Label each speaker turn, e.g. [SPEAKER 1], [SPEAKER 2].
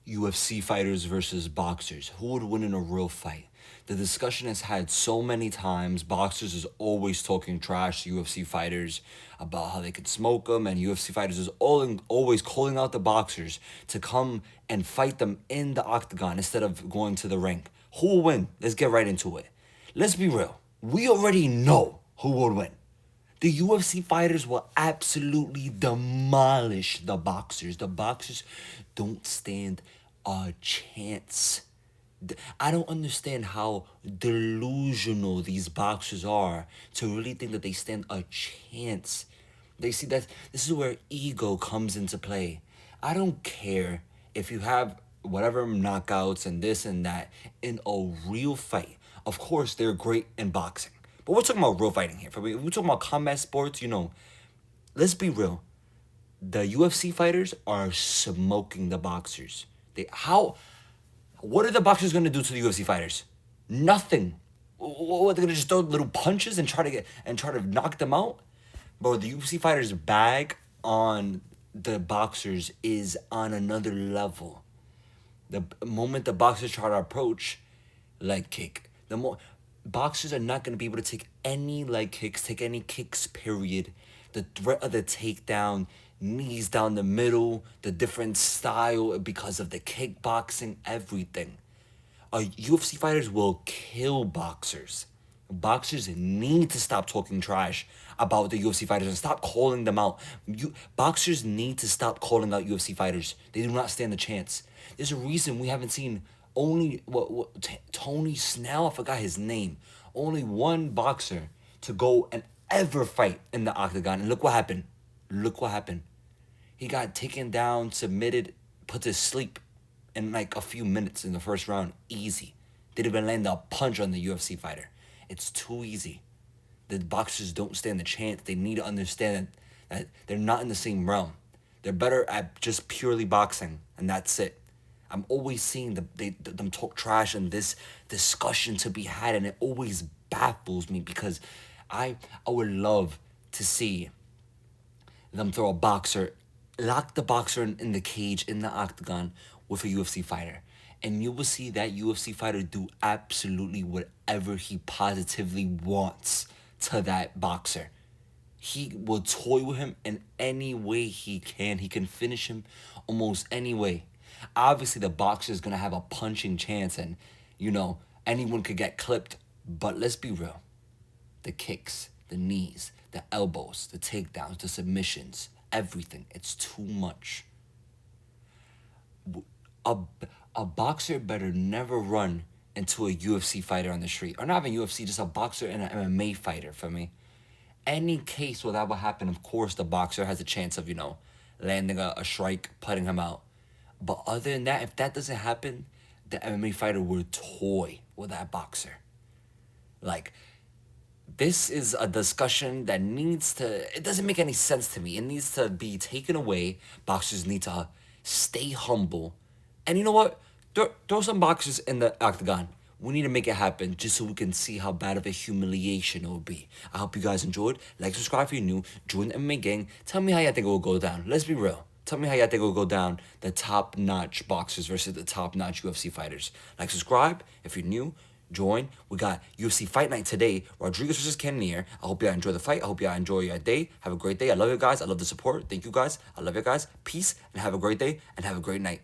[SPEAKER 1] UFC fighters versus boxers. Who would win in a real fight? The discussion has had so many times. Boxers is always talking trash to UFC fighters about how they could smoke them, and UFC fighters is always calling out the boxers to come and fight them in the octagon instead of going to the ring. Who will win? Let's get right into it. Let's be real. We already know who will win. The UFC fighters will absolutely demolish the boxers. The boxers don't stand a chance. I don't understand how delusional these boxers are to really think that they stand a chance. They see that this is where ego comes into play. I don't care if you have whatever knockouts and this and that in a real fight. Of course, they're great in boxing. But we're talking about real fighting here. We're talking about combat sports, let's be real. The UFC fighters are smoking the boxers. What are the boxers gonna do to the UFC fighters? Nothing. What, they're gonna just throw little punches and try to knock them out? Bro, the UFC fighters' bag on the boxers is on another level. The moment the boxers try to approach, leg kick. Boxers are not going to be able to take any leg kicks, take any kicks, period. The threat of the takedown, knees down the middle, the different style because of the kickboxing, everything. UFC fighters will kill boxers. Boxers need to stop talking trash about the UFC fighters and stop calling them out. Boxers need to stop calling out UFC fighters. They do not stand a chance. There's a reason we haven't seen Tony Snell, I forgot his name. Only one boxer to go and ever fight in the octagon. And look what happened. Look what happened. He got taken down, submitted, put to sleep in like a few minutes in the first round. Easy. Didn't even land a punch on the UFC fighter. It's too easy. The boxers don't stand a chance. They need to understand that they're not in the same realm. They're better at just purely boxing, and that's it. I'm always seeing them talk trash and this discussion to be had, and it always baffles me because I would love to see them throw lock the boxer in the cage, in the octagon with a UFC fighter. And you will see that UFC fighter do absolutely whatever he positively wants to that boxer. He will toy with him in any way he can. He can finish him almost any way. Obviously, the boxer is going to have a punching chance and, anyone could get clipped. But let's be real. The kicks, the knees, the elbows, the takedowns, the submissions, everything. It's too much. A boxer better never run into a UFC fighter on the street. Or not even UFC, just a boxer and an MMA fighter for me. Any case where that would happen, of course, the boxer has a chance of, landing a strike, putting him out. But other than that, if that doesn't happen, the MMA fighter will toy with that boxer. Like, this is a discussion that it doesn't make any sense to me. It needs to be taken away. Boxers need to stay humble. And you know what? Throw some boxers in the octagon. We need to make it happen just so we can see how bad of a humiliation it will be. I hope you guys enjoyed. Like, subscribe if you're new. Join the MMA gang. Tell me how you think it will go down. Let's be real. Tell me how y'all think it will go down, the top-notch boxers versus the top-notch UFC fighters. Like, subscribe if you're new. Join. We got UFC Fight Night today. Rodriguez versus Cannonier. I hope y'all enjoy the fight. I hope y'all enjoy your day. Have a great day. I love you guys. I love the support. Thank you guys. I love you guys. Peace and have a great day and have a great night.